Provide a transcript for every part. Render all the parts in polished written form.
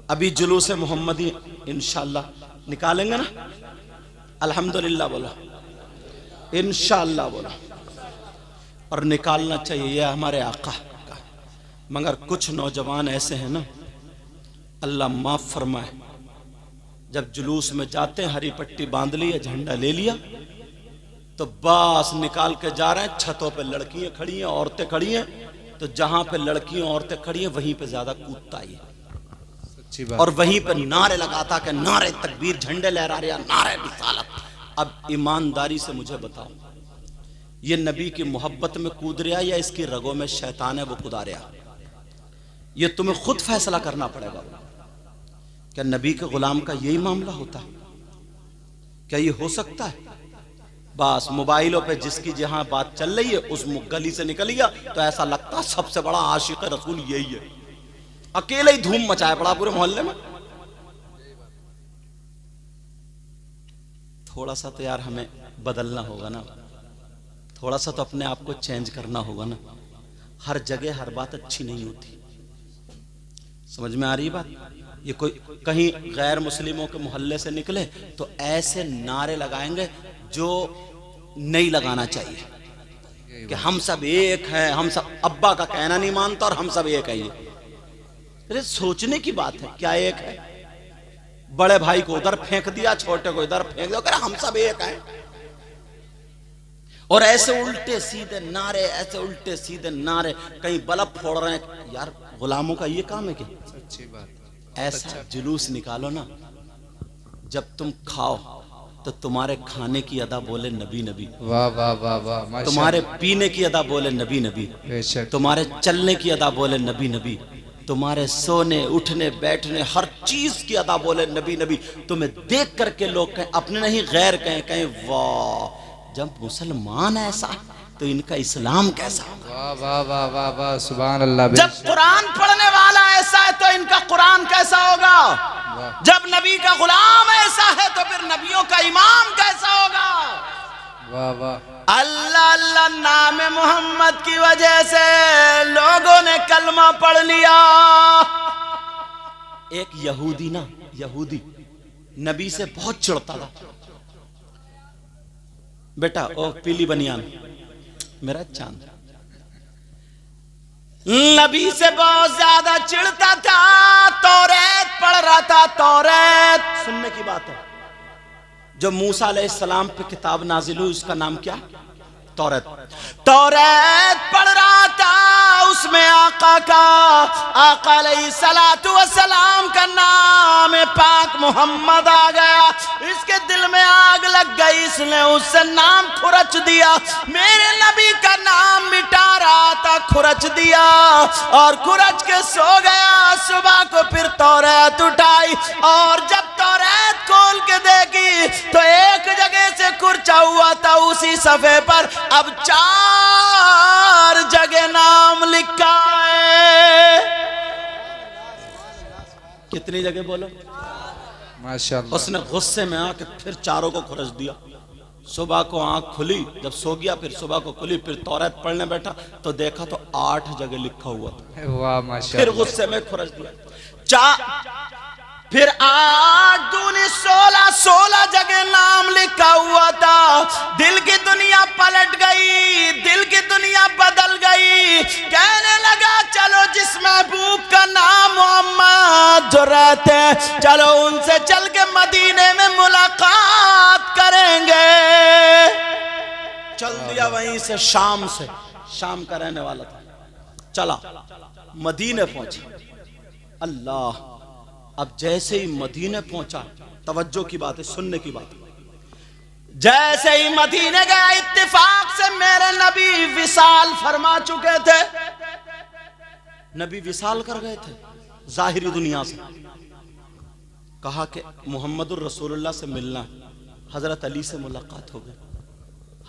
अभी जुलूस मोहम्मदी इंशाअल्लाह निकालेंगे ना, अल्हम्दुलिल्लाह बोलो, इंशाअल्लाह बोलो। और निकालना चाहिए, यह हमारे आका का। मगर कुछ नौजवान ऐसे हैं ना, अल्लाह माफ फरमाए, जब जुलूस में जाते हैं हरी पट्टी बांध लिया, झंडा ले लिया, तो बस निकाल के जा रहे हैं। छतों पे लड़कियां खड़ी हैं, औरतें खड़ी हैं, तो जहां पे लड़कियां औरतें खड़ी हैं वहीं पे ज्यादा कूदता है, और वहीं पे नारे लगाता कि नारे तकबीर, झंडे लहरा रहे, नारे रिसालत। अब ईमानदारी से मुझे बताओ, ये नबी की मोहब्बत में कूद रहा या इसकी रगों में शैतान है वो कुदा रहा? ये तुम्हें खुद फैसला करना पड़ेगा। क्या नबी के गुलाम का यही मामला होता है? क्या ये हो सकता है? बस मोबाइलों पे जिसकी जहां बात चल रही है उस गली से निकल गया तो ऐसा लगता सबसे बड़ा आशिक रसूल यही है, अकेले ही धूम मचाया पड़ा पूरे मोहल्ले में। थोड़ा सा तो यार हमें बदलना होगा ना, थोड़ा सा तो अपने आप को चेंज करना होगा ना। हर जगह हर बात अच्छी नहीं होती, समझ में आ रही बात? ये कोई कहीं गैर मुस्लिमों के मोहल्ले से निकले तो ऐसे नारे लगाएंगे जो नहीं लगाना चाहिए कि हम सब एक हैं, हम सब, अब्बा का कहना नहीं मानता और हम सब एक है। ये अरे सोचने की बात है, क्या एक है? बड़े भाई को उधर फेंक दिया, छोटे को इधर फेंक दिया, हम सब एक हैं। और ऐसे उल्टे सीधे नारे, ऐसे उल्टे सीधे नारे, कहीं बल्ब फोड़ रहे हैं। यार गुलामों का ये काम है क्या? सच्ची बात। ऐसा जुलूस निकालो ना, जब तुम खाओ तो तुम्हारे खाने की अदा बोले नबी नबी, वाह वाह वाह वाह, तुम्हारे पीने की अदा बोले नबी नबी, बेशक, तुम्हारे चलने की अदा बोले नबी नबी, तुम्हारे सोने उठने बैठने हर चीज की अदा बोले नबी नबी। तुम्हें देख करके लोग कहें, अपने नहीं गैर कहें, कहें वाह जब मुसलमान ऐसा तो इनका इस्लाम कैसा होगा। वाह वाह वाह वाह वाह, सुभान अल्लाह। जब कुरान पढ़ने वाला ऐसा है तो इनका कुरान कैसा होगा। जब नबी का गुलाम ऐसा है तो फिर नबियों का इमाम कैसा होगा। वाह वाह। अल्लाह अल्लाह नाम मोहम्मद की वजह से लोगों ने कलमा पढ़ लिया। एक यहूदी ना, यहूदी नबी से बहुत चिढ़ता था। बेटा ओ पीली बनियान मेरा चांद, नबी से बहुत ज्यादा चिढ़ता था। तौरात पढ़ रहा था, तौरात सुनने की बात है, जो मूसा अलैहिस्सलाम पे किताब नाजिल हुई उसका नाम क्या? तौरात। तौरात पढ़ रहा था, उसमें आका अलैहिस्सलातु वस्सलाम का नाम पाक मोहम्मद आ गया। इसके दिल में आग लग गई, इसने उससे नाम खुरच दिया। मेरे नबी का नाम मिटा रहा था, खुरच दिया और खुरच के सो गया। सुबह को फिर तौरात उठाई और जब तौरात खोल के देखी तो एक जगह से खुरचा हुआ था उसी सफ़े पर अब 4 जगह नाम लिखा है। कितनी जगह बोलो? माशाअल्लाह। उसने गुस्से में आके फिर चारों को खुरच दिया। सुबह को आंख खुली, जब सो गया फिर सुबह को खुली, फिर तौरात पढ़ने बैठा तो देखा तो 8 जगह लिखा हुआ था। वाह माशाअल्लाह। फिर गुस्से में खुरच दिया। फिर 8 दूनी 16 जगह नाम लिखा हुआ था। दिल की दुनिया पलट गई, दिल की दुनिया बदल गई। कहने लगा चलो जिस महबूब का नाम मोहम्मद जो रहते हैं, चलो उनसे चल के मदीने में मुलाकात करेंगे। चल दिया वहीं से, शाम का रहने वाला था, चला मदीने पहुंचा। अल्लाह, अब जैसे ही मदीने पहुंचा, तवज्जो की बात है, सुनने की बात है, जैसे ही मदीने गया इत्तेफाक से मेरे नबी विसाल फरमा चुके थे। नबी विसाल कर गए थे जाहिरी दुनिया से। कहा कि मुहम्मदुर रसूलुल्लाह से मिलना, हजरत अली से मुलाकात हो गई।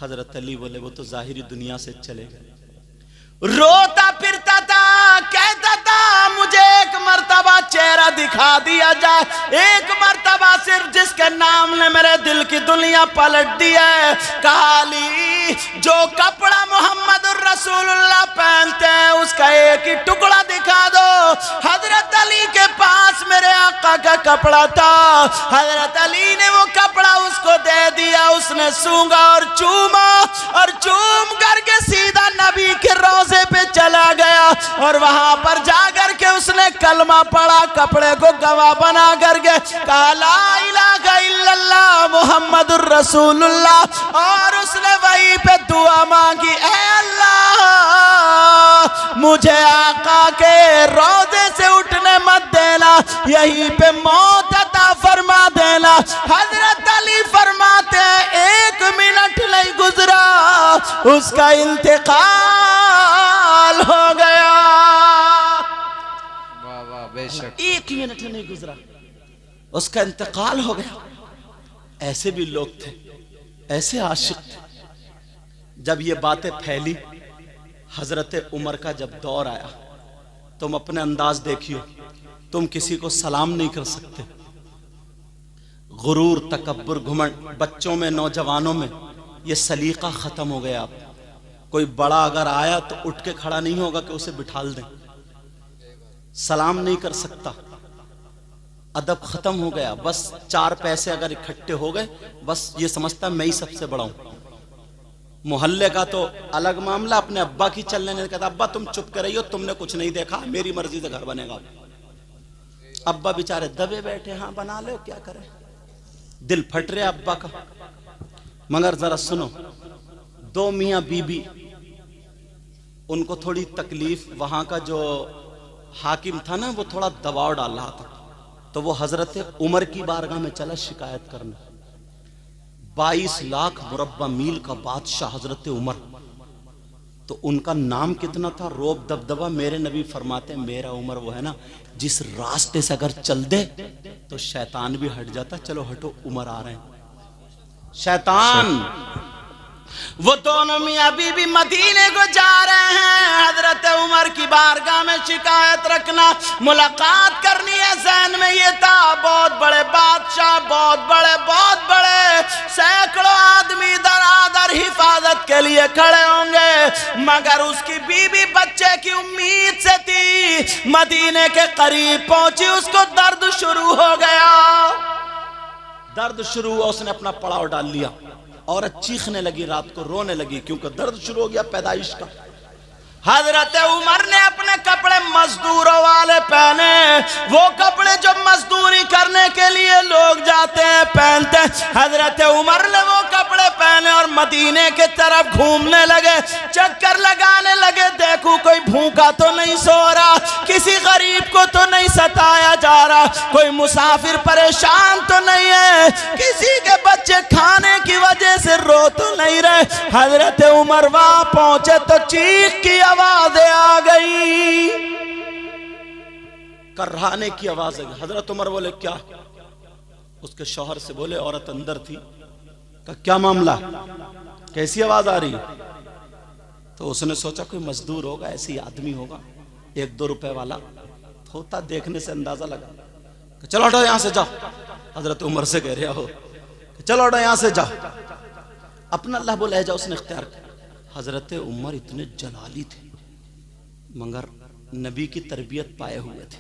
हजरत अली बोले वो तो जाहिरी दुनिया से चले गए। रोता फिरता था, कहता था मुझे एक मर्तबा चेहरा दिखा दिया जाए, एक मर्तबा सिर्फ जिसके नाम ने मेरे दिल की दुनिया पलट दी है। काली जो कपड़ा मोहम्मद रसूलुल्लाह पहनते हैं उसका एक ही टुकड़ा दिखा दो। हजरत अली के पास मेरे आका का कपड़ा था। हजरत अली ने वो कपड़ा उसको दे दिया, उसने सूंघा और चूमा और चूम करके सीधा नबी के रोजे पे चला गया और वहां पर जाकर के उसने कलमा पढ़ा, कपड़े को गवाह बना करके कहा ला इलाहा इल्लल्लाह मुहम्मदुर रसूलुल्लाह, और उसने वहीं पे दुआ मांगी, ऐ अल्लाह मुझे आका के रोजे से उठने मत देना, यहीं पे मौत अता फरमा देना। हजरत अली फरमाते हैं 1 मिनट नहीं गुजरा उसका इंतकाल हो गया। वाह वाह बेशक। 1 मिनट नहीं गुजरा उसका इंतकाल हो गया। ऐसे भी लोग थे, ऐसे आशिक थे। जब ये बातें फैली, हजरत उमर का जब दौर आया, तुम अपने अंदाज देखियो, तुम किसी को सलाम नहीं कर सकते। गुरूर, तकब्बुर, घुमंड बच्चों में, नौजवानों में ये सलीका खत्म हो गया। अब कोई बड़ा अगर आया तो उठ के खड़ा नहीं होगा कि उसे बिठाल दें, सलाम नहीं कर सकता, अदब खत्म हो गया। बस 4 पैसे अगर इकट्ठे हो गए, बस ये समझता मैं ही सबसे बड़ा हूं। मोहल्ले का तो अलग मामला, अपने अब्बा की चलने नहीं कहता, अब्बा तुम चुप कर रही हो, तुमने कुछ नहीं देखा, मेरी मर्जी से घर बनेगा। अब्बा बेचारे दबे बैठे, हाँ बना लो, क्या करें, दिल फट रहा अब्बा का। मगर जरा सुनो, 2 मियाँ बीबी, उनको थोड़ी तकलीफ, वहां का जो हाकिम था ना वो थोड़ा दबाव डाल रहा था, तो वो हजरत उमर की बारगाह में चला शिकायत करने। 22 लाख मुरब्बा मील का बादशाह हजरत उमर, तो उनका नाम कितना था, रोब दबदबा। मेरे नबी फरमाते मेरा उमर वो है ना, जिस रास्ते से अगर चल दे तो शैतान भी हट जाता। चलो हटो, उमर आ रहे हैं। शैतान, वो दोनों मियाँ बीबी मदीने को जा रहे हैं, हजरत उमर की बारगाह में शिकायत रखना, मुलाकात करनी है। ज़हन में ये था, बहुत बड़े बादशाह, बहुत बड़े सैकड़ों आदमी दर हिफाजत के लिए खड़े होंगे। मगर उसकी बीबी बच्चे की उम्मीद से थी, मदीने के करीब पहुंची, उसको दर्द शुरू हो गया। दर्द शुरू हुआ, उसने अपना पड़ाव डाल लिया। औरत चीखने लगी, रात को रोने लगी, क्योंकि दर्द शुरू हो गया पैदाइश का। हजरत उमर ने अपने कपड़े मजदूरों वाले पहने, वो कपड़े जो मजदूरी करने के लिए लोग जाते हैं पहनते हैं। हजरत उमर ने वो कपड़े पहने और मदीने के तरफ घूमने लगे, चक्कर लगाने लगे, देखूं कोई भूखा तो नहीं सो रहा, किसी गरीब को तो नहीं सताया जा रहा, कोई मुसाफिर परेशान तो नहीं है, किसी के बच्चे खाने की वजह से रो तो नहीं रहे। हजरत उमर वहां पहुंचे तो चीख की आवाजें आ गई, कर्राने की आवाज आई। हजरत उमर बोले क्या? उसके शौहर से बोले, औरत अंदर थी, का क्या मामला, कैसी आवाज आ रही? तो उसने सोचा कोई मजदूर होगा, ऐसी आदमी होगा, 1-2 रुपए वाला होता, देखने से अंदाजा लगा। चलो हटो यहां से, जाओ। हजरत उमर से कह रहे हो, चलो हटो यहां से, जाओ। अपना अल्लाह बोले जाओ, उसने इख्तियार किया। हजरत उमर इतने जलाली थे, मगर नबी की तरबियत पाए हुए थे।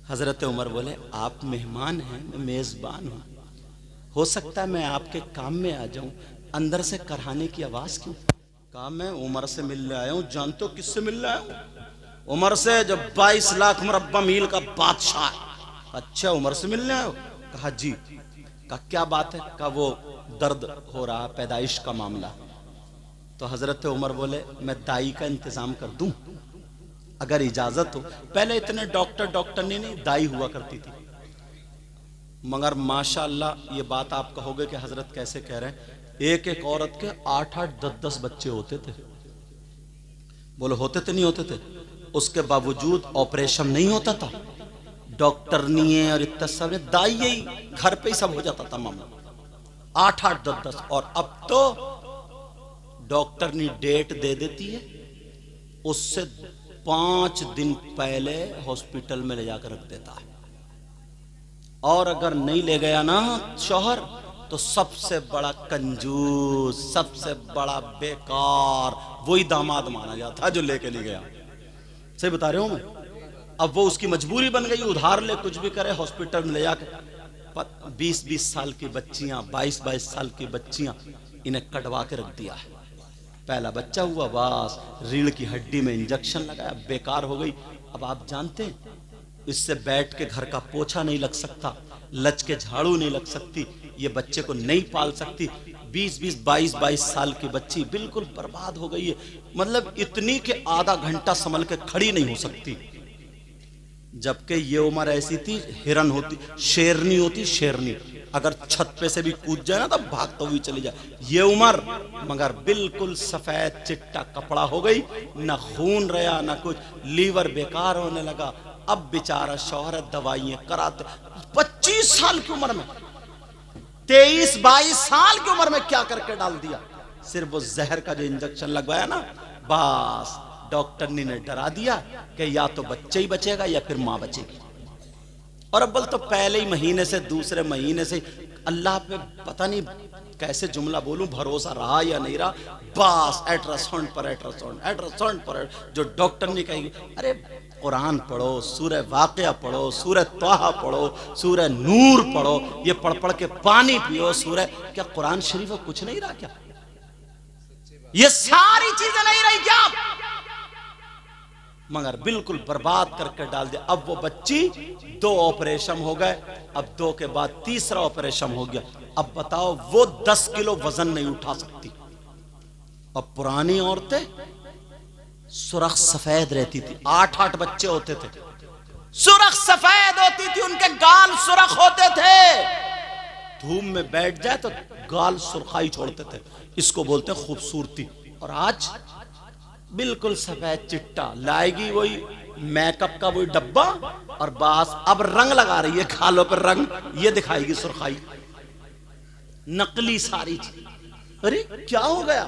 हजरत उमर बोले आप मेहमान हैं, मैं मेजबान हूं, हो सकता है मैं आपके काम में आ जाऊं, अंदर से करहाने की आवाज क्यों? कहा मैं उमर से मिलने आया हूं। जानते हो किससे मिलने आया हूं? उमर से, जो 22 लाख मुरब्बा मील का बादशाह है। अच्छा, उमर से मिलने आए हो? कहा जी। कहा क्या बात है? कहा वो दर्द हो रहा, पैदाइश का मामला। तो हजरत उमर बोले मैं दाई का इंतजाम कर दूं, अगर इजाजत हो। पहले इतने डॉक्टर नहीं, दाई हुआ करती थी। मगर माशाअल्लाह ये बात आप कहोगे कि हजरत कैसे कह रहे हैं, एक औरत के 8-8, 10-10 बच्चे होते थे। बोलो होते थे नहीं होते थे? उसके बावजूद ऑपरेशन नहीं होता था, डॉक्टर नहीं है और इतना सब, दाई यही घर पे ही सब हो जाता था मामला। 8-8, 10-10। और अब तो डॉक्टर ने डेट दे देती है, उससे 5 दिन पहले हॉस्पिटल में ले जाकर रख देता है। और अगर नहीं ले गया ना शौहर, तो सबसे बड़ा कंजूस, सबसे बड़ा बेकार वही दामाद माना जाता है जो लेके नहीं गया। सही बता रहे हूं मैं? अब वो उसकी मजबूरी बन गई, उधार ले कुछ भी करे, हॉस्पिटल में ले जाकर 20-20 साल की बच्चियां, 22-22 साल की बच्चियां, इन्हें कटवा के रख दिया है। पहला बच्चा हुआ, बस रीढ़ की हड्डी में इंजेक्शन लगाया, बेकार हो गई। अब आप जानते हैं इससे बैठ के घर का पोछा नहीं लग सकता, लच के झाड़ू नहीं लग सकती, ये बच्चे को नहीं पाल सकती। 20-20, 22-22 साल की बच्ची बिल्कुल बर्बाद हो गई है। मतलब इतनी के आधा घंटा संभल के खड़ी नहीं हो सकती, जबकि ये उम्र ऐसी थी हिरन होती, शेरनी होती, शेरनी अगर छत पे से भी कूद जाए ना तो भागते हुए चली जाए। ये उम्र मगर बिल्कुल सफेद चिट्टा कपड़ा हो गई, ना खून रहा ना कुछ, लीवर बेकार होने लगा। अब बेचारा शौहर दवाइयां कराते, 25 साल की उम्र में, 23-22 साल की उम्र में क्या करके डाल दिया। सिर्फ वो जहर का जो इंजेक्शन लगवाया ना, बस डॉक्टर ने डरा दिया कि या तो बच्चे ही बचेगा या फिर मां बचेगी। और अब तो पहले ही महीने से, दूसरे महीने से अल्लाह पे पता नहीं कैसे जुमला बोलूं, भरोसा रहा या नहीं रहा, बस अल्ट्रासाउंड पर अल्ट्रासाउंड, अल्ट्रासाउंड पर जो डॉक्टर ने कही। अरे कुरान पढ़ो, सूरह वाक़िया पढ़ो, सूरह तोहा पढ़ो, सूरह नूर पढ़ो, ये पढ़ पढ़ के पानी पियो सूरह। क्या कुरान शरीफ में कुछ नहीं रहा क्या? ये सारी चीजें नहीं रही क्या? मगर बिल्कुल बर्बाद करके डाल दिया। अब वो बच्ची 2 ऑपरेशन हो गए, अब 2 के बाद तीसरा ऑपरेशन हो गया। अब बताओ वो 10 किलो वजन नहीं उठा सकती। अब पुरानी औरतें सुरख सफेद रहती थी, 8-8 बच्चे होते थे, सुरख सफेद होती थी, उनके गाल सुरख होते थे, धूप में बैठ जाए तो गाल सुरखाई छोड़ते थे। इसको बोलते हैं खूबसूरती। और आज बिल्कुल सफेद चिट्टा, लाएगी वही मेकअप का वही डब्बा और बस अब रंग लगा रही है गालों पर रंग, ये दिखाएगी सुरखाई, नकली सारी चीज। अरे क्या हो गया?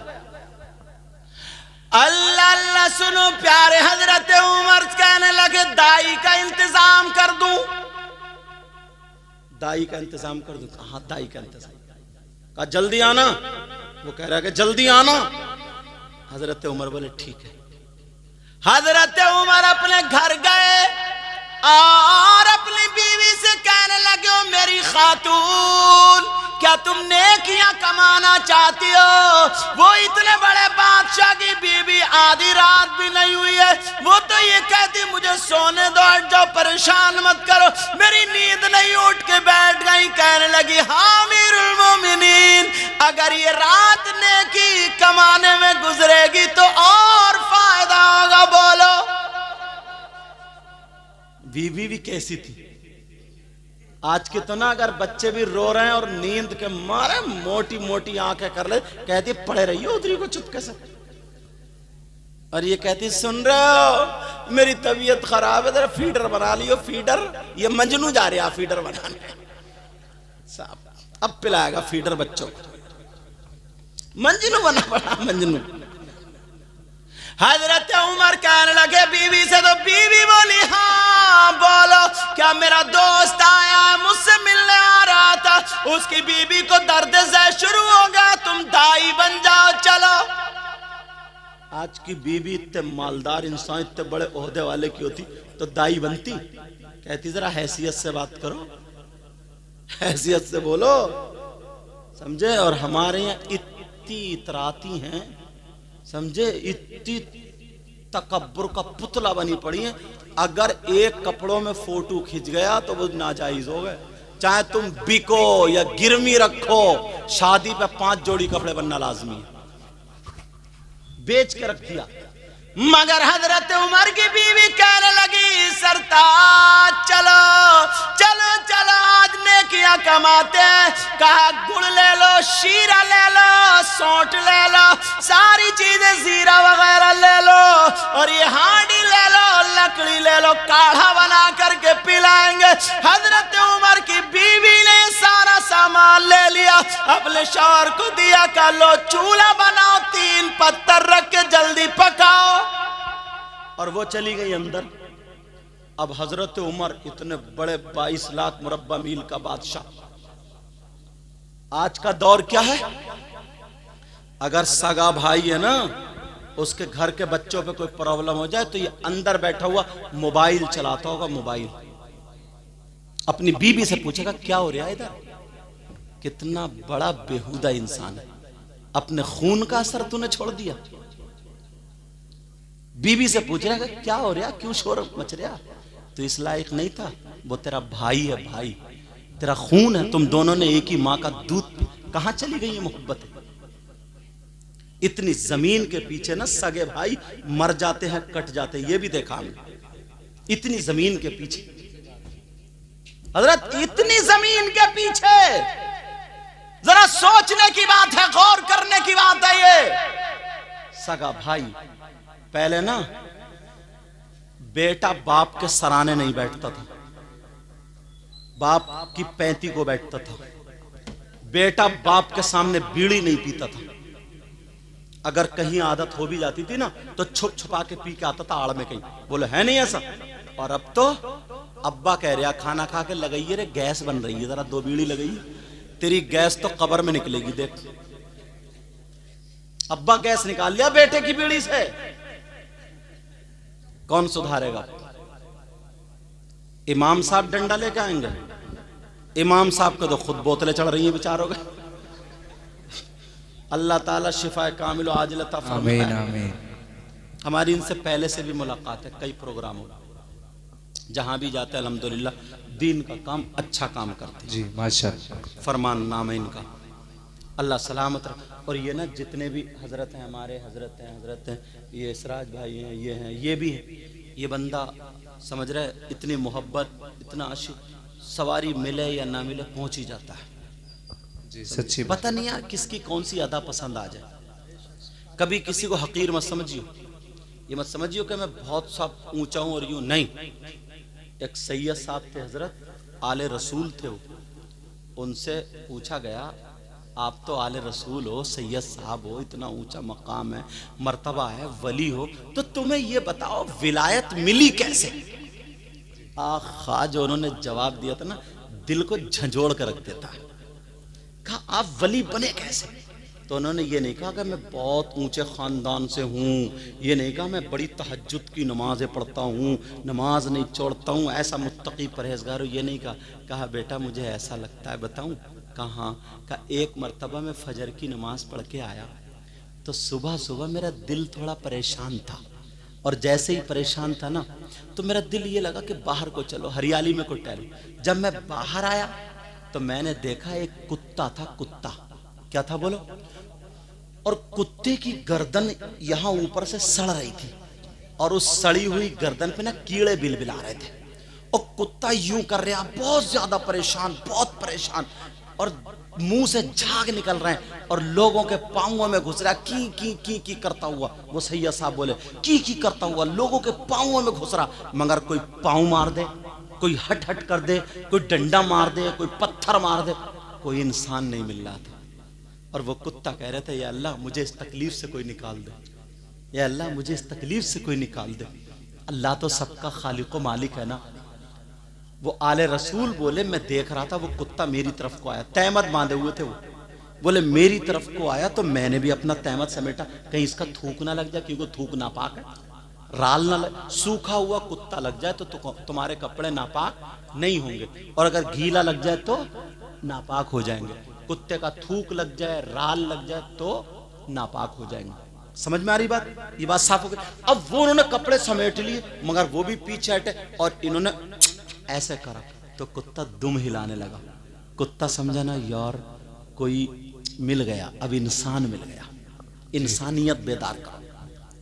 अल्लाह अल्लाह सुनो प्यारे, हजरत उमर कहने लगे दाई का इंतजाम कर दूं, दाई का इंतजाम कर दूं। कहा दाई का इंतजाम? कहा जल्दी आना। वो कह रहा है कि जल्दी आना। हजरत उमर बोले ठीक है। हजरत उमर अपने घर गए और अपनी बीवी से कहने लगे, ओ मेरी खातून, क्या तुम नेकियां कमाना चाहती हो? वो इतने बड़े बादशाह की बीवी, आधी रात भी नहीं हुई है, वो तो ये कहती मुझे सोने दो, हट जाओ, परेशान मत करो। मेरी नींद नहीं, उठ के बैठ गई। कहने लगी, हाँ अमीरुल मोमिनीन, अगर ये रात नेकी कमाने में गुजरेगी तो और फायदा होगा। बोलो बीवी भी कैसी थी? आज कितना अगर बच्चे भी रो रहे हैं और नींद के मारे मोटी मोटी आंखें कर ले, कहती पड़े रहिए उधरी को चुपके से। और ये कहती सुन रहे हो मेरी तबीयत खराब है, जरा फीडर बना लियो, फीडर। ये मजनू जा रहा फीडर बनाने, अब पिलाएगा फीडर बच्चों को, मजनू बना पड़ा, मजनू। हजरत उमर कहने लगे बीवी से, तो बीवी बोली हाँ बोलो, क्या मेरा दोस्त आया मुझसे मिलने आ रहा था, उसकी बीवी को दर्द से शुरू हो गया, तुम दाई बन जाओ, चलो। आज की बीवी इतने मालदार इंसान, इतने बड़े ओहदे वाले की होती तो दाई बनती? कहती जरा हैसियत से बात करो, हैसियत से बोलो, समझे। और हमारे यहाँ इतनी इतराती हैं, समझे, इतनी तकब्बुर का पुतला बनी पड़ी है। अगर एक कपड़ों में फोटो खिंच गया तो वो नाजायज हो गए। चाहे तुम बिको या गिरवी रखो, शादी पे 5 जोड़ी कपड़े बनना लाजमी है, बेच के रख दिया। मगर हजरत उमर की बीवी कहने लगी सरताज चलो चलो चलो, आज नेकियां कमाते हैं। कहा गुड़ ले लो, शीरा ले लो, सौंठ ले लो, सारी चीजें जीरा वगैरह ले लो, और ये हांडी ले लो, लकड़ी ले लो, काढ़ा बना करके पिलाएंगे। हजरत उमर की बीवी ने सारा सामान ले लिया, अपने शौहर को दिया, कहा लो चूल्हा बनाओ, 3 पत्थर रख के जल्दी पकाओ, और वो चली गई अंदर। अब हजरत उमर इतने बड़े 22 लाख मुरब्बा मील का बादशाह। आज का दौर क्या है? अगर सगा भाई है ना उसके घर के बच्चों पे कोई प्रॉब्लम हो जाए तो ये अंदर बैठा हुआ मोबाइल चलाता होगा, मोबाइल। अपनी बीवी से पूछेगा क्या हो रहा है इधर। कितना बड़ा बेहुदा इंसान है, अपने खून का असर तूने छोड़ दिया। बीवी से पूछ रहा है क्या हो रहा, क्यों शोर मच रहा, तो इस लायक नहीं था। वो तेरा भाई है, भाई तेरा खून है, तुम दोनों ने एक ही मां का दूध। कहां चली गई ये मोहब्बत? इतनी जमीन के पीछे ना सगे भाई मर जाते हैं, कट जाते हैं, ये भी देखा हमने। इतनी जमीन के पीछे हजरत, इतनी जमीन के पीछे, जरा सोचने की बात है, गौर करने की बात है। ये सगा भाई, पहले ना बेटा बाप के सराने नहीं बैठता था, बाप की पैंती को बैठता था। बेटा बाप के सामने बीड़ी नहीं पीता था। अगर कहीं आदत हो भी जाती थी ना तो छुप छुपा के पी के आता था आड़ में कहीं। बोले है नहीं ऐसा? और अब तो अब्बा कह रहा खाना खा के लगाइए रे, गैस बन रही है, जरा 2 बीड़ी लगाइए, तेरी गैस तो कब्र में निकलेगी। देख, अब्बा गैस निकाल लिया बेटे की बीड़ी से। कौन सुधारेगा? इमाम साहब डंडा लेके आएंगे? इमाम साहब को तो खुद बोतलें चढ़ रही हैं बेचारों के। अल्लाह ताला शिफा कामिल आजिल अता फरमाए। आमीन आमीन। हमारी इनसे पहले से भी मुलाकात है, कई प्रोग्रामों में, जहां भी जाते हैं अल्हम्दुलिल्लाह दीन का काम, अच्छा काम करते जी, माशाअल्लाह। फरमान नाम है इनका, अल्लाह सलामत रख। और ये ना जितने भी हजरत हैं, हमारे हजरत हैं, ये इसराज भाई हैं, ये हैं, ये भी हैं। ये बंदा समझ रहे, इतनी मोहब्बत, इतना आशिक, सवारी मिले या ना मिले पहुंच ही जाता है जी, सच्ची पता नहीं यार किसकी कौन सी अदा पसंद आ जाए। कभी किसी को हकीर मत समझियो, ये मत समझियो कि मैं बहुत सा ऊंचा हूं और यूं नहीं। एक सैयद साहब थे हजरत, आले रसूल थे वो, उनसे पूछा गया आप तो आले रसूल हो, सैयद साहब हो, इतना ऊंचा मकाम है, मर्तबा है, वली हो, तो तुम्हें ये बताओ विलायत मिली कैसे? आखा जो उन्होंने जवाब दिया था ना, दिल को झंझोड़ कर रख देता है। कहा आप वली बने कैसे? तो उन्होंने ये नहीं कहा कि मैं बहुत ऊंचे खानदान से हूँ, ये नहीं कहा मैं बड़ी तहज्जुद की नमाजें पढ़ता हूँ, नमाज नहीं छोड़ता हूँ, ऐसा मुत्तकी परहेजगार हूँ, ये नहीं कहा। कहा बेटा मुझे ऐसा लगता है, बताऊँ? कहा एक मर्तबा मैं फजर की नमाज पढ़ के आया तो सुबह सुबह मेरा दिल थोड़ा परेशान था, और जैसे ही परेशान था ना तो मेरा दिल ये लगा कि बाहर को चलो, हरियाली में को टहलो। जब मैं बाहर आया तो मैंने देखा एक कुत्ता था। कुत्ता क्या था बोलो? और कुत्ते की गर्दन यहां ऊपर से सड़ रही थी, और उस सड़ी हुई गर्दन पे ना कीड़े बिलबिला रहे थे, और कुत्ता यूं कर रहा, बहुत ज्यादा परेशान, बहुत परेशान, और मुंह से झाग निकल रहे हैं, और लोगों के पांवों में घुस रहा, की करता हुआ। वो सैयद साहब बोले की करता हुआ लोगों के पांवों में घुस रहा, मगर कोई पांव मार दे, कोई हट हट कर दे, कोई डंडा मार दे, कोई पत्थर मार दे, कोई इंसान नहीं मिल रहा था। और वो कुत्ता कह रहे थे या अल्लाह मुझे इस तकलीफ से कोई निकाल दे, या अल्लाह मुझे इस तकलीफ से कोई निकाल दे। अल्लाह तो सबका खालिक व मालिक है ना। वो आले रसूल बोले मैं देख रहा था वो कुत्ता मेरी तरफ को आया, तहमत बांधे हुए थे वो, बोले मेरी तरफ को आया तो मैंने भी अपना तहमत समेटा, कहीं इसका थूक ना लग जाए, क्योंकि थूक नापाक है, राल ना लग, सूखा हुआ कुत्ता लग जाए तो तुम्हारे कपड़े नापाक नहीं होंगे, और अगर गीला लग जाए तो नापाक हो जाएंगे। कुत्ते का थूक लग जाए, राल लग जाए तो नापाक हो जाएंगे। समझ में आ रही बात? ये बात साफ हो गई। अब वो उन्होंने कपड़े समेट लिए, मगर वो भी पीछे हटे, और इन्होंने ऐसे करा तो कुत्ता दुम हिलाने लगा। कुत्ता समझा ना यार कोई मिल गया, अब इंसान मिल गया, इंसानियत बेदार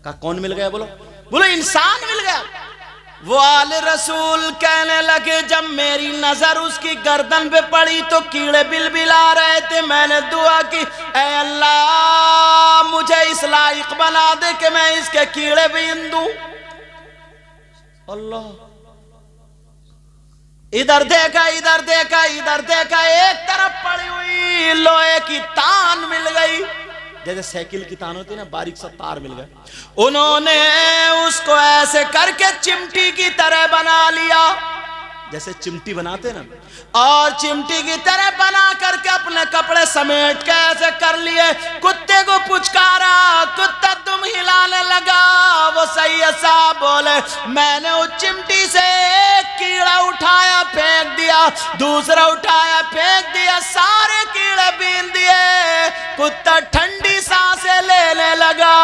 का कौन मिल गया? बोलो बोलो, इंसान मिल गया। वो आले रसूल कहने लगे जब मेरी नजर उसकी गर्दन पे पड़ी तो कीड़े बिलबिला रहे थे, मैंने दुआ की ऐ अल्लाह मुझे इस लायक बना दे कि मैं इसके कीड़े बीन दूं। अल्लाह, इधर देखा इधर देखा इधर देखा, एक तरफ पड़ी हुई लोहे की तान मिल गई, जैसे साइकिल की तान होती है ना, बारीक सा तार मिल गया। उन्होंने उसको ऐसे करके चिमटी की तरह बना लिया, जैसे चिमटी बनाते ना, और चिमटी की तरह बना करके अपने कपड़े समेट के ऐसे कर लिए, कुत्ते को पुचकारा, कुत्ता तुम हिलाने लगा। वो सैयद साहब बोले मैंने उस चिमटी से एक कीड़ा उठाया फेंक दिया, दूसरा उठाया फेंक दिया, सारे कीड़े बीन दिए, कुत्ता ठंडी सांसें लेने लगा।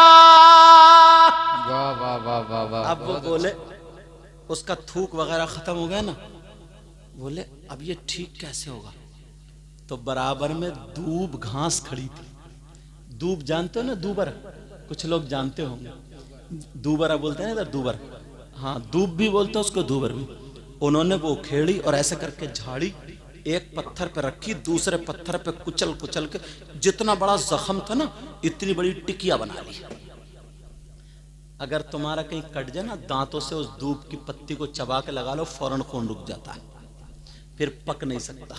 वाह वाह वाह वाह वाह। अब वो बोले उसका थूक वगैरह खत्म हो गया ना, बोले अब ये ठीक कैसे होगा? तो बराबर में दूब घास खड़ी थी। दूब जानते हो ना, दूबर, कुछ लोग जानते होंगे, दूबरा बोलते हैं ना इधर, दूबर, हाँ दूब भी बोलते हैं उसको, दूबर भी। उन्होंने वो खेड़ी और ऐसे करके झाड़ी, एक पत्थर पे रखी, दूसरे पत्थर पे कुचल कुचल के जितना बड़ा जख्म था ना, इतनी बड़ी टिकिया बना ली। अगर तुम्हारा कहीं कट जाए ना, दांतों से उस दूब की पत्ती को चबा के लगा लो, फौरन खून रुक जाता है, फिर पक नहीं सकता।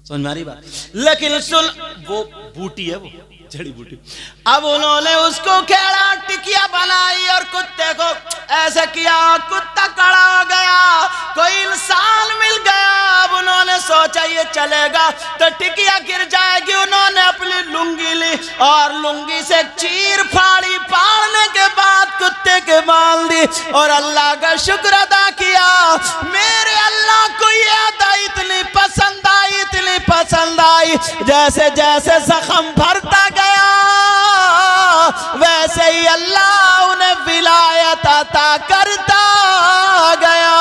समझ में आ रही बात? लेकिन सुन, वो बूटी है, वो जड़ी बूटी। अब उन्होंने उसको खेड़ा, टिकिया बनाई और कुत्ते को ऐसे किया, कुत्ता खड़ा हो गया, कोई इंसान मिल गया। अब उन्होंने सोचा ये चलेगा तो टिकिया गिर जाएगी। उन्होंने अपनी लुंगी ली और लुंगी से चीर फाड़ी, फाड़ने के बाद कुत्ते के बांध दी और अल्लाह का शुक्र अदा किया। मेरे अल्लाह को ये अदा इतनी पसंद आई, इतनी पसंद आई, जैसे जैसे जख्म भरता गया वैसे ही अल्लाह उन्हें विलायत अता करता गया।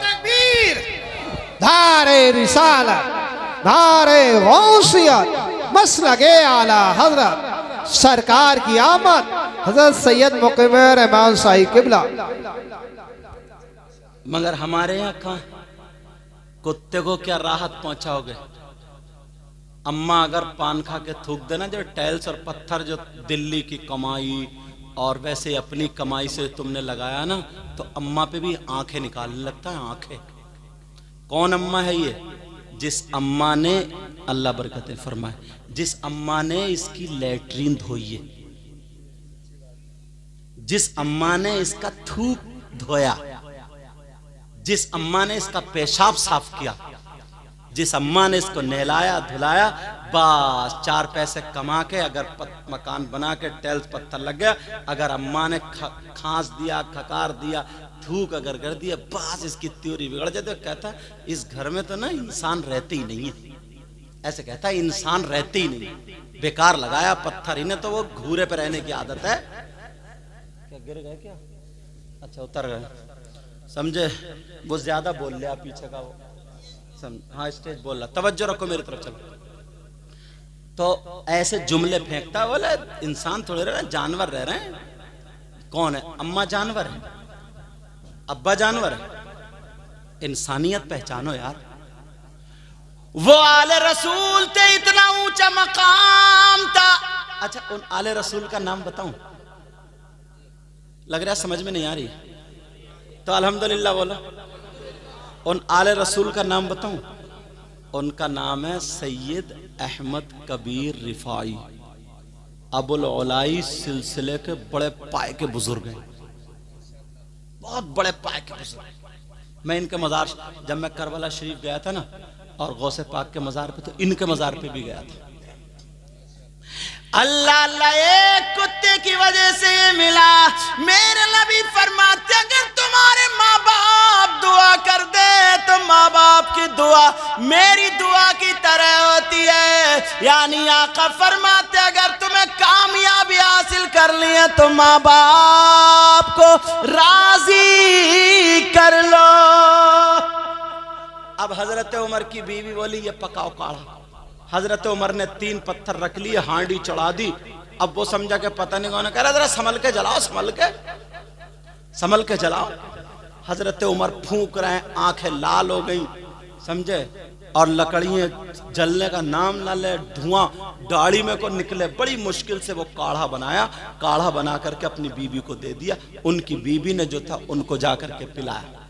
तकबीर, धारे रिसालत, धारे गौसियत, मसलके आला हजरत सरकार की आमद, हजरत सैयद मुक़िम रहमान साहिब किबला। मगर हमारे यहाँ कहाँ कुत्ते को क्या राहत पहुंचाओगे? अम्मा अगर पान खा के थूक देना, जो टाइल्स और पत्थर जो दिल्ली की कमाई और वैसे अपनी कमाई से तुमने लगाया ना, तो अम्मा पे भी आंखें निकालने लगता है, आंखें। कौन अम्मा है ये? जिस अम्मा ने, अल्लाह बरकतें फरमाए, जिस अम्मा ने इसकी लैट्रीन धोई है, जिस अम्मा ने इसका थूक धोया, जिस अम्मा ने इसका पेशाब साफ किया, जिस अम्मा ने इसको नहलाया धुलाया, बस 4 पैसे कमा के अगर मकान बना के टाइल्स पत्थर लग गया, अगर अम्मा ने खांस दिया, खकार दिया, थूक अगर कर दिया, बस इसकी त्योरी बिगड़ जाती है। कहता है इस घर में तो ना इंसान रहते ही नहीं है, ऐसे कहता है इंसान रहते ही नहीं, बेकार लगाया पत्थर, इन्हें तो वो घूरे पे रहने की आदत है। क्या गिर गए क्या? अच्छा उतर गए, समझे? वो ज्यादा बोल लिया पीछे का, वो हाँ स्टेज बोल रहा, तवज्जो रखो मेरी तरफ। चलो, तो ऐसे जुमले फेंकता है, बोले इंसान थोड़े रह रहे हैं, जानवर रह रहे हैं। कौन है? अम्मा जानवर है, अब्बा जानवर है, इंसानियत पहचानो यार। वो आले रसूल थे, इतना ऊंचा मकाम था। अच्छा, उन आले रसूल का नाम बताऊं? लग रहा है समझ में नहीं आ रही, तो अल्हम्दुलिल्लाह बोलो। उन आले रसूल का नाम बताऊं? उनका नाम है सैयद अहमद कबीर रिफाई, अबुल उलाई सिलसिले के बड़े पाए के बुजुर्ग हैं, बहुत बड़े पाए के बुजुर्ग। मैं इनके मज़ार, जब मैं करबला शरीफ गया था ना और गौसे पाक के मज़ार पे, तो इनके मज़ार पे भी गया था। अल्लाह अल्लाह, एक कुत्ते की वजह से ये मिला। मेरे नबी फरमाते अगर तुम्हारे माँ बाप दुआ कर दे तो माँ बाप की दुआ मेरी दुआ की तरह होती है। यानी आका फरमाते अगर तुम्हें कामयाबी हासिल करनी है तो माँ बाप को राजी कर लो। अब हजरत उमर की बीवी बोली ये पकाओ काढ़ा। हजरत उमर ने 3 पत्थर रख लिए, हांडी चढ़ा दी। अब वो समझा के पता नहीं कौन, कह रहा जरा संभल के जलाओ, संभल के जलाओ। हजरत उमर फूंक रहे हैं, आंखें लाल हो गई, समझे, और लकड़ियां जलने का नाम ना ले, धुआं दाढ़ी में को निकले। बड़ी मुश्किल से वो काढ़ा बनाया, काढ़ा बना करके अपनी बीवी को दे दिया। उनकी बीवी ने जो था उनको जाकर के पिलाया।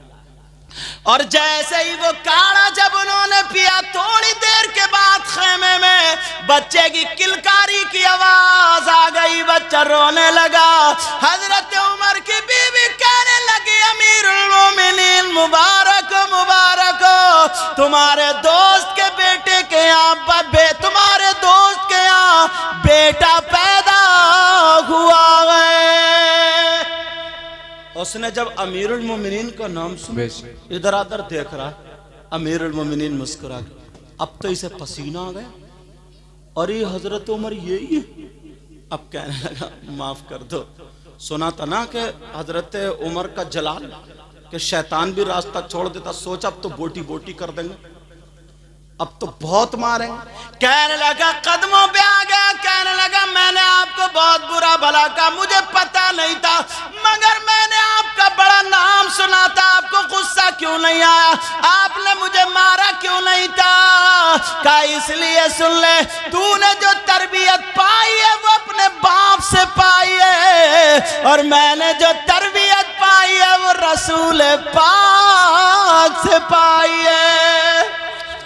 और जैसे ही वो काढ़ा जब उन्होंने पिया, थोड़ी देर के बाद खेमे में बच्चे की किलकारी की आवाज आ गई, बच्चा रोने लगा। हजरत उमर की बीवी कहने लगी अमीरुल मोमिनीन मुबारक मुबारक हो, तुम्हारे दोस्त के बेटे के यहाँ तुम्हारे दोस्त के यहाँ बेटा पैदा हुआ है। उसने जब अमीरुल मोमिनीन का नाम सुना, इधर उधर देख रहा, अमीरुल मोमिनीन मुस्कुरा गया। अब तो इसे पसीना आ गया, अरे हजरत उमर यही है। अब कहने लगा माफ कर दो, सुना था ना कि हजरत उमर का जलाल कि शैतान भी रास्ता छोड़ देता, सोचा अब तो बोटी बोटी कर देंगे, अब तो बहुत मारेंगे। कहने लगा कदमों पे आ गया, कहने लगा मैंने आपको बहुत बुरा भला कहा, मुझे पता नहीं था, मगर मैंने आपका बड़ा नाम सुना था, आपको गुस्सा क्यों नहीं आया, आपने मुझे मारा क्यों नहीं था? कहा इसलिए सुन ले, तूने जो तरबियत पाई है वो अपने बाप से पाई है, और मैंने जो तरबियत पाई है वो रसूल पाक से पाई है।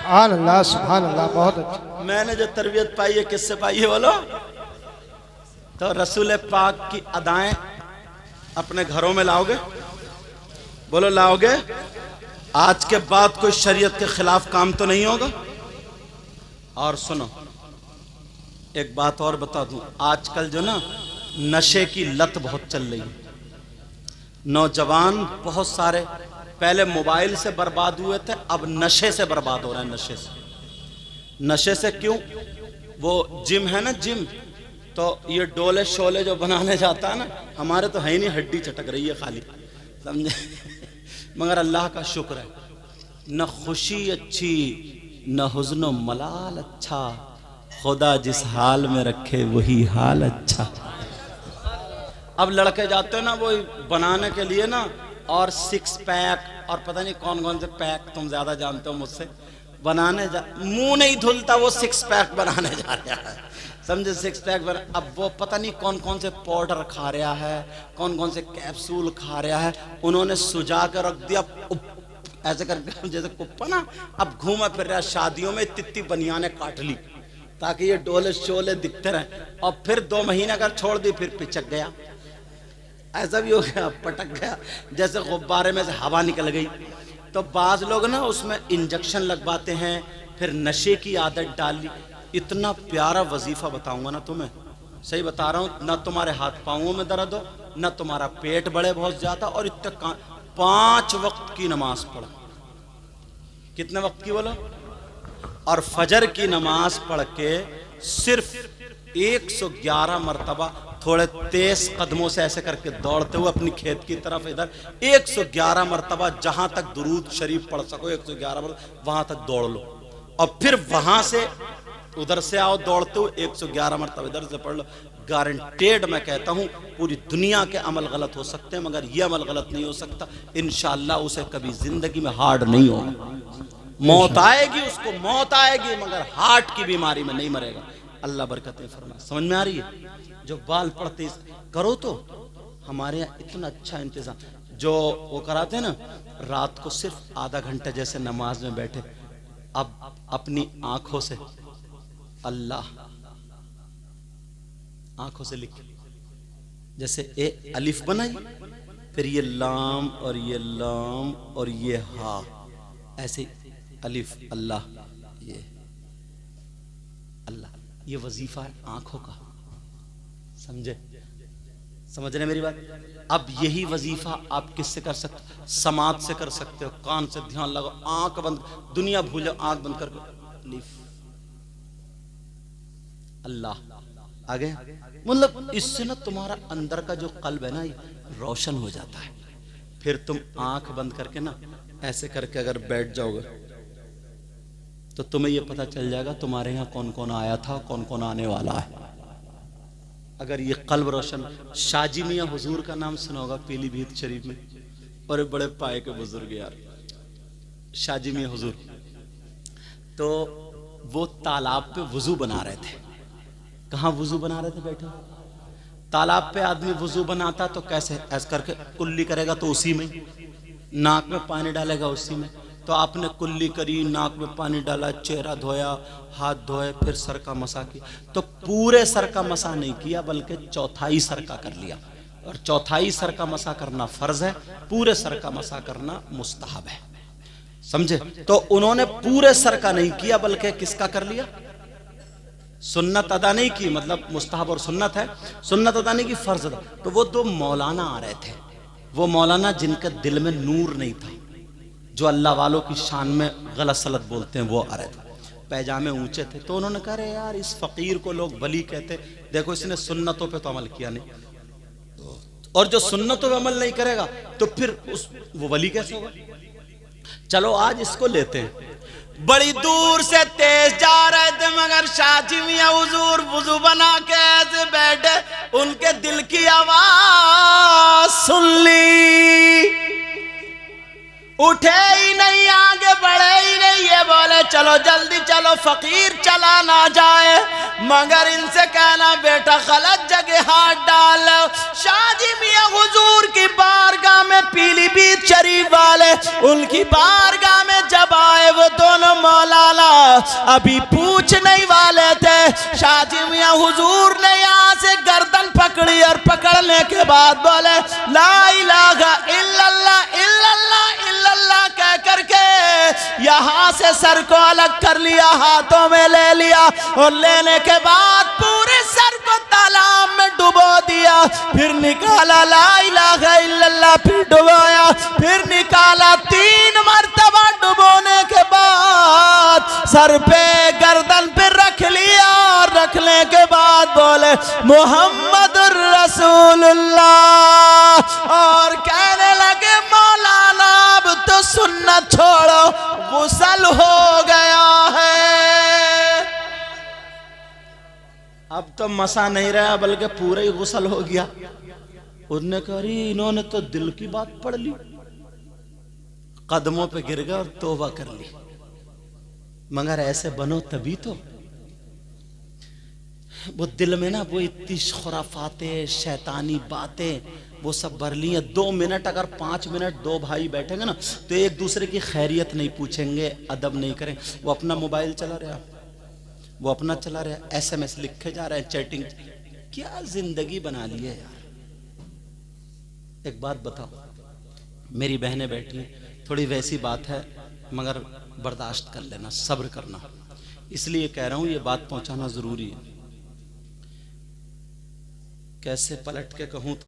सुभान अल्लाह, सुभान अल्लाह, बहुत अच्छा। मैंने जो तरबियत पाई है किससे पाई है बोलो? तो रसूल पाक की अदाएं अपने घरों में लाओगे? बोलो लाओगे? आज के बाद कोई शरीयत के खिलाफ काम तो नहीं होगा। और सुनो एक बात और बता दूं, आजकल जो ना नशे की लत बहुत चल रही है, नौजवान बहुत सारे पहले मोबाइल से बर्बाद हुए थे, अब नशे से बर्बाद हो रहे हैं। नशे से, नशे से क्यों? वो जिम है ना, जिम, तो ये डोले शोले जो बनाने जाता है ना, हमारे तो है ही नहीं, हड्डी चटक रही है खाली, समझे? मगर अल्लाह का शुक्र है, न खुशी अच्छी न हुज़्न मलाल अच्छा, खुदा जिस हाल में रखे वही हाल अच्छा। अब लड़के जाते हैं ना वो बनाने के लिए ना, और सिक्स पैक और पता नहीं कौन कौन से पैक, तुम ज्यादा जानते हो मुझसे, बनाने मुंह नहीं धुलता वो सिक्स पैक बनाने जा रहा है, समझे? सिक्स पैक बना, अब वो पता नहीं कौन कौन से पाउडर खा रहा है, कौन कौन से कैप्सूल खा रहा है, उन्होंने सुजा कर रख दिया ऐसे करके जैसे कुप्पा ना। अब घूमा फिर रहा, शादियों में तित्ती बनियाने काट ली ताकि ये डोले शोले दिखते रहे, और फिर 2 महीने अगर छोड़ दी फिर पिचक गया, ऐसा भी हो गया, पटक गया, जैसे गुब्बारे में से हवा निकल गई। तो बाज लोग ना उसमें इंजेक्शन लगवाते हैं, फिर नशे की आदत डाल ली। इतना प्यारा वजीफा बताऊंगा ना तुम्हें, सही बता रहा हूँ, ना तुम्हारे हाथ पाँवों में दर्द हो, ना तुम्हारा पेट बढ़े बहुत ज्यादा, और इतना 5 वक्त की नमाज पढ़ो। कितने वक्त की बोलो? और फजर की नमाज पढ़ के सिर्फ 111 मरतबा थोड़े तेज कदमों से ऐसे करके दौड़ते हुए अपनी खेत की तरफ, इधर 111 मरतबा जहां तक दुरूद शरीफ पढ़ सको 111 मरतबा वहां तक दौड़ लो, और फिर वहां से उधर से आओ दौड़ते हुए 111 मरतबा इधर से पढ़ लो। गारंटेड मैं कहता हूं पूरी दुनिया के अमल गलत हो सकते हैं, मगर यह अमल गलत नहीं हो सकता। इंशाअल्लाह उसे कभी जिंदगी में हार्ट नहीं होगा, मौत आएगी उसको, मौत आएगी, मगर हार्ट की बीमारी में नहीं मरेगा। अल्लाह बरकतें फरमाए। समझ में आ रही है? जो बाल पड़ते करो तो हमारे यहाँ इतना अच्छा इंतजाम, जो वो कराते हैं ना रात को सिर्फ आधा घंटा जैसे नमाज में बैठे, अब अपनी आंखों से अल्लाह आंखों से लिख, जैसे ए अलिफ बनाई, फिर ये लाम और ये लाम और ये हा, ऐसे अलिफ अल्लाह, ये अल्लाह, ये वजीफा है आंखों का। समझे? समझ रहे मेरी बात? अब यही वजीफा आप किससे कर सकते? समाज से कर सकते हो। कान से ध्यान लगाओ, आंख बंद, दुनिया भूलो, आंख बंद कर अलिफ अल्लाह, आगे मतलब इससे ना तुम्हारा अंदर का जो कल्ब है ना ये रोशन हो जाता है। फिर तुम आंख बंद करके ना ऐसे करके अगर बैठ जाओगे तो तुम्हें ये पता चल जाएगा तुम्हारे यहाँ कौन कौन आया था, कौन कौन आने वाला है। अगर ये कल्ब रोशन, शाजी मियाँ हुजूर का नाम सुना होगा पीलीभीत शरीफ में, और बड़े पाए के बुजुर्ग यार, शाजी मियाँ हुजूर, तो वो तालाब पे वुजू बना रहे थे। कहाँ वुजू बना रहे थे? बैठो, तालाब पे आदमी वुजू बनाता तो कैसे? ऐसे करके कुल्ली करेगा तो उसी में, नाक में पानी डालेगा उसी में। तो आपने कुल्ली करी, नाक में पानी डाला, चेहरा धोया, हाथ धोए, फिर सर का मसा किया। तो पूरे सर का मसा नहीं किया बल्कि चौथाई सर का कर लिया, और चौथाई सर का मसा करना फर्ज है, पूरे सर का मसा करना मुस्तहब है। समझे? तो उन्होंने पूरे सर का नहीं किया, बल्कि किसका कर लिया? सुन्नत अदा नहीं की, मतलब मुस्तहब और सुन्नत है, सुन्नत अदा नहीं की, फर्ज अदा। तो वो दो मौलाना आ रहे थे, वो मौलाना जिनके दिल में नूर नहीं था, जो अल्लाह वालों की शान में गलत सलत बोलते हैं, वो आ रहे थे, पैजामे ऊंचे थे। तो उन्होंने कहा अरे यार, इस फकीर को लोग वली कहते, देखो इसने सुन्नतों पे तो अमल किया नहीं, और जो सुन्नतों पे अमल नहीं करेगा तो फिर वो वली कैसे होगा? चलो आज इसको लेते हैं। बड़ी दूर से तेज जा रहे थे, मगर शाजी मियां हुजूर वुजू बना के ऐसे बैठे, उनके दिल की आवाज सुन ली, उठे ही नहीं, आगे बढ़े ही नहीं। ये बोले चलो जल्दी चलो, फकीर चला ना जाए, मगर इनसे कहना बेटा गलत जगह हाथ डाल। शाजी मियां हुजूर की बारगाह में, पीलीभीत शरीफ वाले उनकी बारगाह में जब आए, वो दोनों मौलाना अभी पूछ नहीं वाले थे। शाजी मियां हुजूर ने यहाँ से गर्दन पकड़ी, और पकड़ने के बाद बोले ला इलाहा इल्लल्लाह इल्लल्लाह इल्लल्लाह कह करके यहाँ से सर को अलग कर लिया, हाथों में ले लिया, और लेने के बाद पूरे सर को तालाब में डुबो दिया। फिर निकाला ला इलाहा इल्लल्लाह, फिर डुबोया, फिर निकाला, 3 मरतबा डुबोने के बाद सर पे गर्दन पे रख लिया, और रखने के बाद बोले मुहम्मदुर रसूलुल्लाह, और कहने लगे मौलाना अब तो सुन्नत छोड़ो, गुस्ल हो गया है। अब तो मसा नहीं रहा, बल्कि पूरा ही गुस्ल हो गया। उन्होंने कहा इन्होंने तो दिल की बात पढ़ ली, कदमों पे गिर गए और तौबा कर ली। मगर ऐसे बनो तभी तो। वो दिल में ना वो इतनी खुराफातें, शैतानी बातें वो सब भर ली हैं। 2 मिनट, अगर 5 मिनट 2 भाई बैठेंगे ना, तो एक दूसरे की खैरियत नहीं पूछेंगे, अदब नहीं करें। वो अपना मोबाइल चला रहा, वो अपना चला रहा, SMS लिखे जा रहे हैं, चैटिंग। क्या जिंदगी बना ली है यार। एक बात बताओ, मेरी बहनें बैठी, थोड़ी वैसी बात है, मगर बर्दाश्त कर लेना, सब्र करना। इसलिए कह रहा हूं, ये बात पहुंचाना जरूरी है। कैसे पलट के कहूं तो